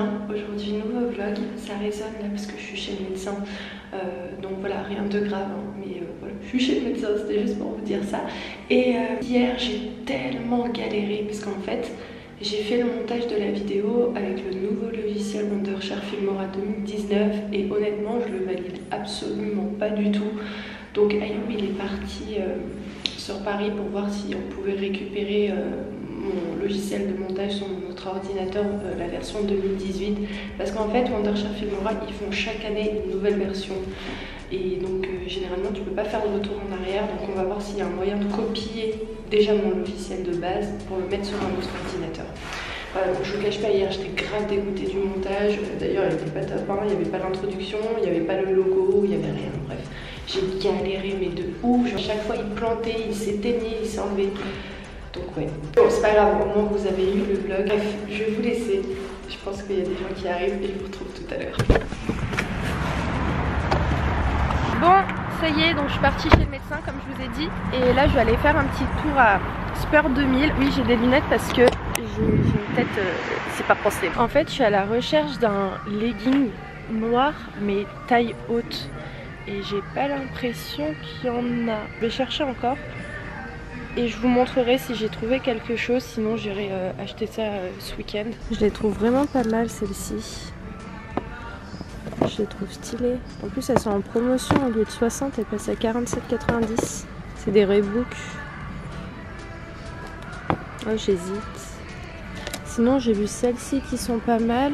bien. Aujourd'hui, nouveau vlog. Ça résonne là parce que je suis chez le médecin. Donc voilà, rien de grave, hein, mais voilà, je suis chez le médecin, c'était juste pour vous dire ça. Et hier, j'ai tellement galéré parce qu'en fait, j'ai fait le montage de la vidéo avec le nouveau logiciel Wondershare Filmora 2019 et honnêtement, je le valide absolument pas du tout. Donc Ayoub, il est parti sur Paris pour voir si on pouvait récupérer mon logiciel de montage sur notre ordinateur, la version 2018, parce qu'en fait Wondershare Filmora, ils font chaque année une nouvelle version et donc généralement tu peux pas faire de retour en arrière, donc on va voir s'il y a un moyen de copier déjà mon logiciel de base pour le mettre sur un autre ordinateur. Voilà, donc je vous cache pas, hier j'étais grave dégoûtée du montage, d'ailleurs elle était pas top, hein. Il n'y avait pas l'introduction, il n'y avait pas le logo, il n'y avait rien, bref. J'ai galéré mais de ouf, genre, chaque fois il plantait, il s'éteignait, il s'enlevait. Donc ouais, bon c'est pas grave, au moins vous avez eu le vlog. Bref, je vais vous laisser, je pense qu'il y a des gens qui arrivent et je vous retrouve tout à l'heure. Bon, ça y est, donc je suis partie chez le médecin comme je vous ai dit. Et là je vais aller faire un petit tour à Spur 2000. Oui, j'ai des lunettes parce que j'ai une tête, c'est pas pensé. En fait je suis à la recherche d'un legging noir mais taille haute. Et j'ai pas l'impression qu'il y en a. Je vais chercher encore. Et je vous montrerai si j'ai trouvé quelque chose, sinon j'irai acheter ça ce week-end. Je les trouve vraiment pas mal celles-ci. Je les trouve stylées. En plus elles sont en promotion, au lieu de 60 elles passent à 47,90. C'est des Reebok. Oh j'hésite. Sinon j'ai vu celles-ci qui sont pas mal.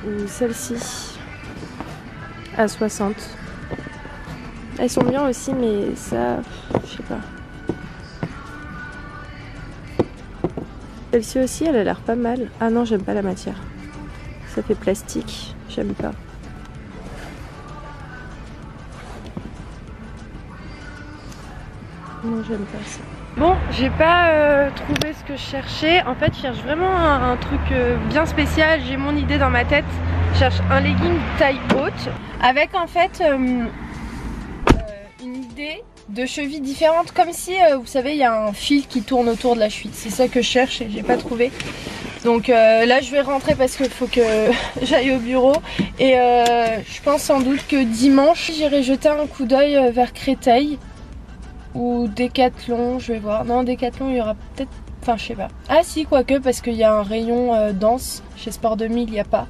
Ou celles-ci à 60. Elles sont bien aussi mais ça, je sais pas. Celle-ci aussi, elle a l'air pas mal. Ah non, j'aime pas la matière. Ça fait plastique, j'aime pas. Non, j'aime pas ça. Bon, j'ai pas trouvé ce que je cherchais. En fait, je cherche vraiment un truc bien spécial. J'ai mon idée dans ma tête. Je cherche un legging taille haute avec en fait une idée de chevilles différentes, comme si vous savez il y a un fil qui tourne autour de la cheville. C'est ça que je cherche et j'ai pas trouvé. Donc là je vais rentrer parce qu'il faut que j'aille au bureau et je pense sans doute que dimanche j'irai jeter un coup d'œil vers Créteil ou Decathlon, je vais voir. Non, Decathlon il y aura peut-être, enfin je sais pas. Ah si, quoique, parce qu'il y a un rayon danse chez Sport 2000, il n'y a pas.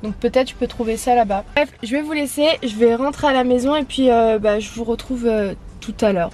Donc peut-être je peux trouver ça là-bas. Bref, je vais vous laisser, je vais rentrer à la maison et puis je vous retrouve tout à l'heure.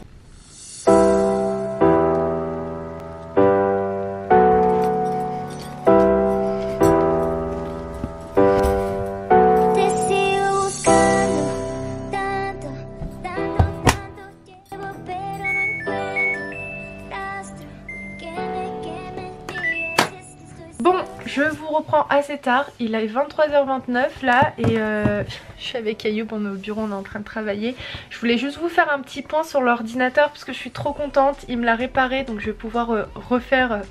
Bon, je vous reprends assez tard, il est 23h29 là et je suis avec Ayoub, on est au bureau, on est en train de travailler. Je voulais juste vous faire un petit point sur l'ordinateur parce que je suis trop contente, il me l'a réparé donc je vais pouvoir refaire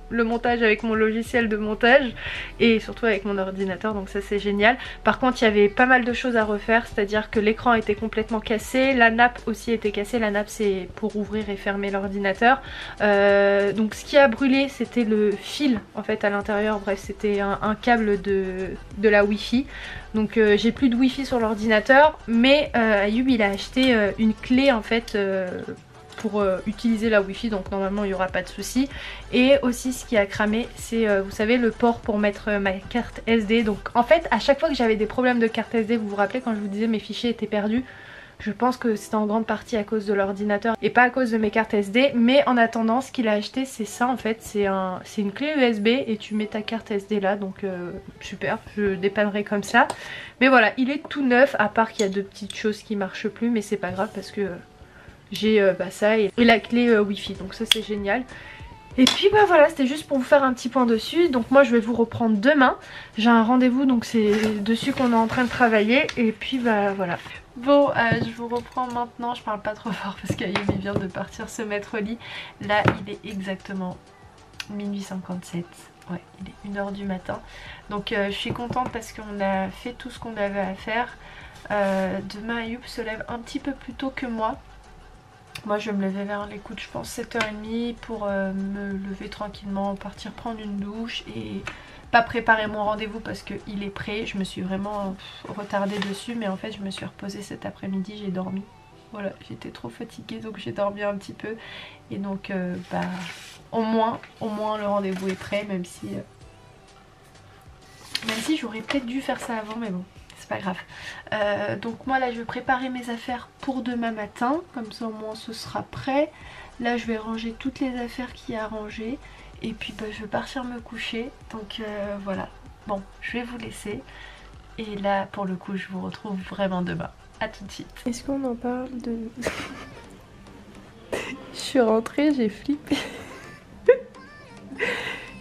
le montage avec mon logiciel de montage et surtout avec mon ordinateur, donc ça c'est génial. Par contre il y avait pas mal de choses à refaire, c'est à dire que l'écran était complètement cassé, la nappe aussi était cassée. La nappe c'est pour ouvrir et fermer l'ordinateur, donc ce qui a brûlé c'était le fil en fait à l'intérieur. Bref, c'était un câble de la wifi, donc j'ai plus de wifi sur l'ordinateur, mais Ayoub il a acheté une clé en fait pour utiliser la wifi, donc normalement il n'y aura pas de souci. Et aussi ce qui a cramé c'est vous savez le port pour mettre ma carte SD. Donc en fait à chaque fois que j'avais des problèmes de carte SD, vous vous rappelez quand je vous disais mes fichiers étaient perdus, je pense que c'était en grande partie à cause de l'ordinateur et pas à cause de mes cartes SD. Mais en attendant ce qu'il a acheté c'est ça en fait, c'est une clé USB et tu mets ta carte SD là, donc super, je dépannerai comme ça. Mais voilà, il est tout neuf à part qu'il y a deux petites choses qui marchent plus, mais c'est pas grave parce que j'ai ça et la clé wifi, donc ça c'est génial. Et puis bah voilà, c'était juste pour vous faire un petit point dessus. Donc moi je vais vous reprendre demain, j'ai un rendez-vous donc c'est dessus qu'on est en train de travailler. Et puis bah voilà. Bon je vous reprends maintenant, je parle pas trop fort parce qu'Ayoub vient de partir se mettre au lit. Là il est exactement minuit 57. Ouais, il est 1h du matin. Donc je suis contente parce qu'on a fait tout ce qu'on avait à faire. Demain Ayoub se lève un petit peu plus tôt que moi. Moi je vais me lever vers les coups de je pense 7h30 pour me lever tranquillement, partir prendre une douche et pas préparé mon rendez-vous parce qu'il est prêt. Je me suis vraiment retardée dessus, mais en fait je me suis reposée cet après-midi, j'ai dormi. Voilà, j'étais trop fatiguée donc j'ai dormi un petit peu. Et donc bah au moins le rendez-vous est prêt, même si j'aurais peut-être dû faire ça avant, mais bon, c'est pas grave. Donc moi là je vais préparer mes affaires pour demain matin, comme ça au moins ce sera prêt. Là je vais ranger toutes les affaires qu'il y a à ranger. Et puis bah, je vais partir me coucher. Donc voilà, bon je vais vous laisser. Et là pour le coup je vous retrouve vraiment demain. A tout de suite. Est-ce qu'on en parle de... Je suis rentrée, j'ai flippé.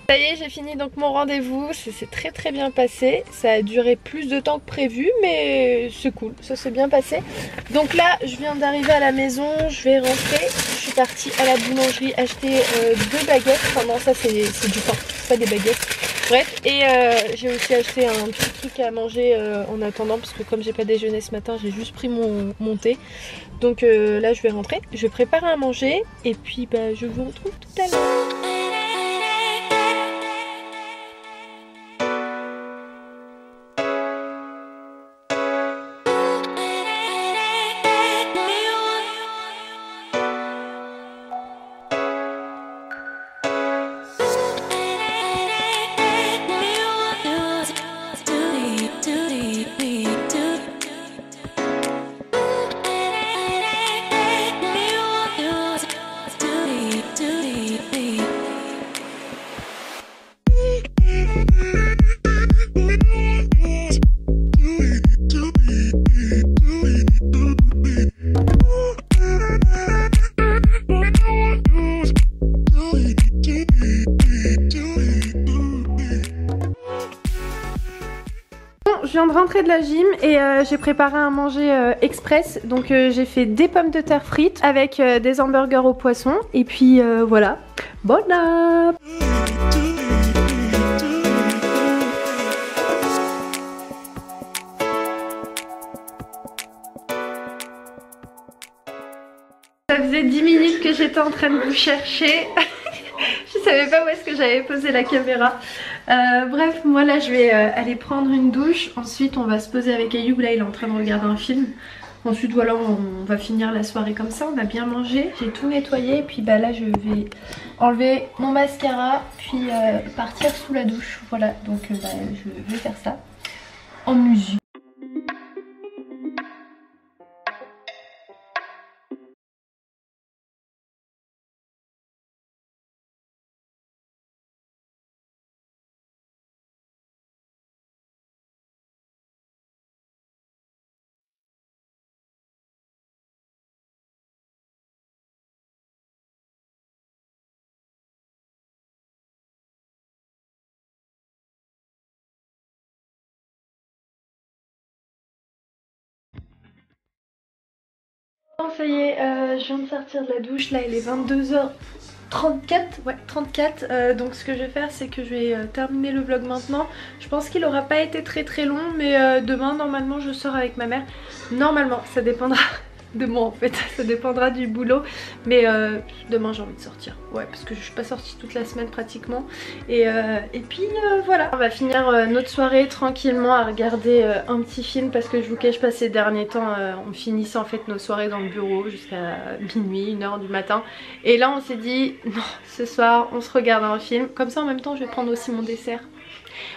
Ça y est, j'ai fini donc mon rendez-vous, c'est très bien passé. Ça a duré plus de temps que prévu, mais c'est cool, ça s'est bien passé. Donc là, je viens d'arriver à la maison, je vais rentrer. Je suis partie à la boulangerie acheter 2 baguettes. Enfin non, ça c'est du pain, c'est pas des baguettes. Bref, et j'ai aussi acheté un petit truc à manger en attendant, parce que comme j'ai pas déjeuné ce matin, j'ai juste pris mon thé. Donc là, je vais rentrer, je vais préparer à manger, et puis bah, je vous retrouve tout à l'heure. Je viens de rentrer de la gym et j'ai préparé un manger express. Donc j'ai fait des pommes de terre frites avec des hamburgers au poisson. Et puis voilà, bon app. Ça faisait 10 minutes que j'étais en train de vous chercher. Je savais pas où est-ce que j'avais posé la caméra. Bref, moi là je vais aller prendre une douche. Ensuite on va se poser avec Ayoub. Là il est en train de regarder un film. Ensuite voilà, on va finir la soirée comme ça. On a bien mangé, j'ai tout nettoyé. Et puis bah là je vais enlever mon mascara, puis partir sous la douche. Voilà, donc bah, je vais faire ça en musique. Bon, ça y est, je viens de sortir de la douche. Là il est 22h34, ouais 34. Donc ce que je vais faire c'est que je vais terminer le vlog maintenant. Je pense qu'il aura pas été très long, mais demain normalement je sors avec ma mère. Normalement, ça dépendra de moi en fait, ça dépendra du boulot. Mais demain j'ai envie de sortir, ouais, parce que je suis pas sortie toute la semaine pratiquement. Et puis voilà, on va finir notre soirée tranquillement à regarder un petit film, parce que je vous cache pas, ces derniers temps on finissait en fait nos soirées dans le bureau jusqu'à minuit, 1h du matin. Et là on s'est dit non, ce soir on se regarde un film, comme ça en même temps je vais prendre aussi mon dessert.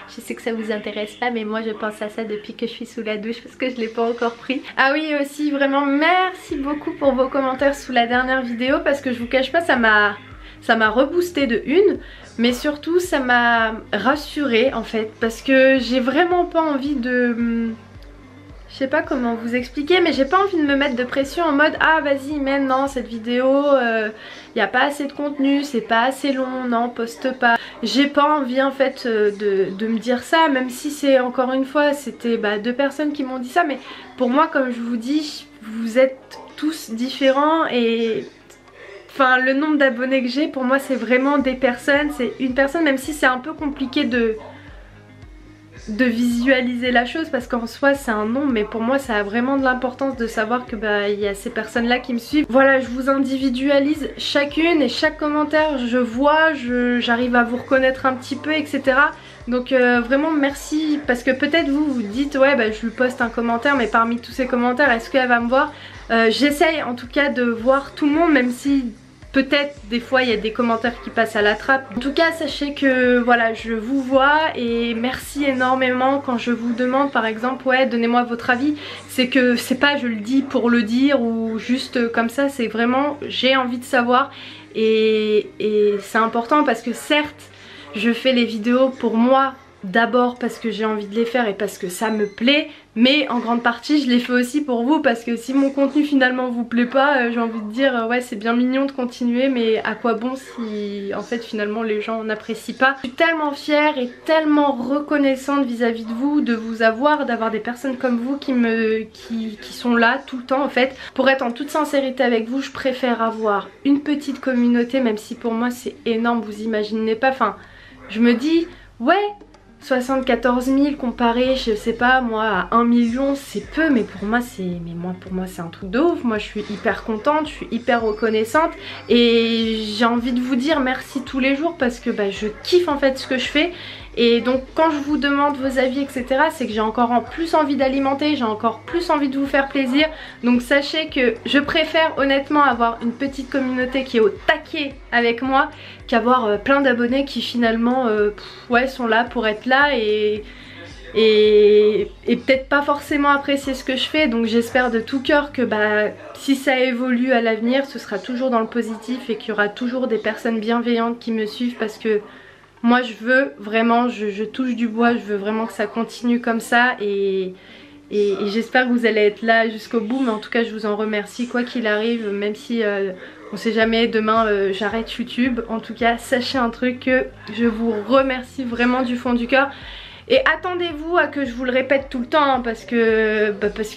Je sais que ça vous intéresse pas, mais moi je pense à ça depuis que je suis sous la douche, parce que je l'ai pas encore pris. Ah oui, aussi vraiment merci beaucoup pour vos commentaires sous la dernière vidéo, parce que je vous cache pas, ça m'a reboosté de une, mais surtout ça m'a rassurée en fait, parce que j'ai vraiment pas envie de... Je sais pas comment vous expliquer, mais j'ai pas envie de me mettre de pression en mode ah vas-y maintenant cette vidéo y a pas assez de contenu, c'est pas assez long, non poste pas. J'ai pas envie en fait de me dire ça, même si c'est encore une fois c'était 2 personnes qui m'ont dit ça, mais pour moi comme je vous dis, vous êtes tous différents et... Enfin le nombre d'abonnés que j'ai pour moi c'est vraiment des personnes, c'est une personne, même si c'est un peu compliqué de de visualiser la chose, parce qu'en soi c'est un nom, mais pour moi ça a vraiment de l'importance de savoir que il y a ces personnes là qui me suivent. Voilà, je vous individualise chacune et chaque commentaire je vois, j'arrive à vous reconnaître un petit peu, etc. Donc vraiment merci, parce que peut-être vous vous dites ouais je lui poste un commentaire, mais parmi tous ces commentaires est-ce qu'elle va me voir? J'essaye en tout cas de voir tout le monde, même si peut-être des fois il y a des commentaires qui passent à la trappe. En tout cas sachez que voilà, je vous vois et merci énormément quand je vous demande par exemple ouais donnez-moi votre avis. C'est que c'est pas je le dis pour le dire ou juste comme ça, c'est vraiment j'ai envie de savoir et c'est important parce que certes je fais les vidéos pour moi d'abord parce que j'ai envie de les faire et parce que ça me plaît, mais en grande partie je les fais aussi pour vous parce que si mon contenu finalement vous plaît pas, j'ai envie de dire ouais c'est bien mignon de continuer, mais à quoi bon si en fait finalement les gens n'apprécient pas. Je suis tellement fière et tellement reconnaissante vis-à-vis de vous, de vous avoir, d'avoir des personnes comme vous qui sont là tout le temps en fait. Pour être en toute sincérité avec vous, je préfère avoir une petite communauté, même si pour moi c'est énorme, vous imaginez pas, enfin je me dis ouais 74 000 comparé je sais pas moi à 1 million c'est peu, mais pour moi c'est un truc de ouf. Moi je suis hyper contente, je suis hyper reconnaissante et j'ai envie de vous dire merci tous les jours parce que je kiffe en fait ce que je fais. Et donc quand je vous demande vos avis etc, c'est que j'ai encore plus envie d'alimenter, j'ai encore plus envie de vous faire plaisir. Donc sachez que je préfère honnêtement avoir une petite communauté qui est au taquet avec moi qu'avoir plein d'abonnés qui finalement ouais sont là pour être là et peut-être pas forcément apprécier ce que je fais. Donc j'espère de tout cœur que si ça évolue à l'avenir ce sera toujours dans le positif et qu'il y aura toujours des personnes bienveillantes qui me suivent, parce que moi je veux vraiment, je touche du bois, je veux vraiment que ça continue comme ça et j'espère que vous allez être là jusqu'au bout. Mais en tout cas je vous en remercie quoi qu'il arrive, même si on sait jamais, demain j'arrête YouTube. En tout cas sachez un truc, que je vous remercie vraiment du fond du cœur. Et attendez-vous à que je vous le répète tout le temps hein, parce que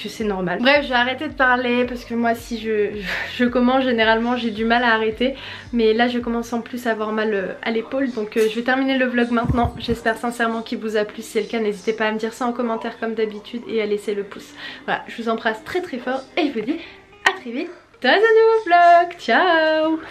c'est normal. Bref, je vais arrêter de parler parce que moi si je commence généralement j'ai du mal à arrêter. Mais là je commence en plus à avoir mal à l'épaule. Donc je vais terminer le vlog maintenant. J'espère sincèrement qu'il vous a plu. Si c'est le cas, n'hésitez pas à me dire ça en commentaire comme d'habitude et à laisser le pouce. Voilà, je vous embrasse très très fort et je vous dis à très vite dans un nouveau vlog. Ciao!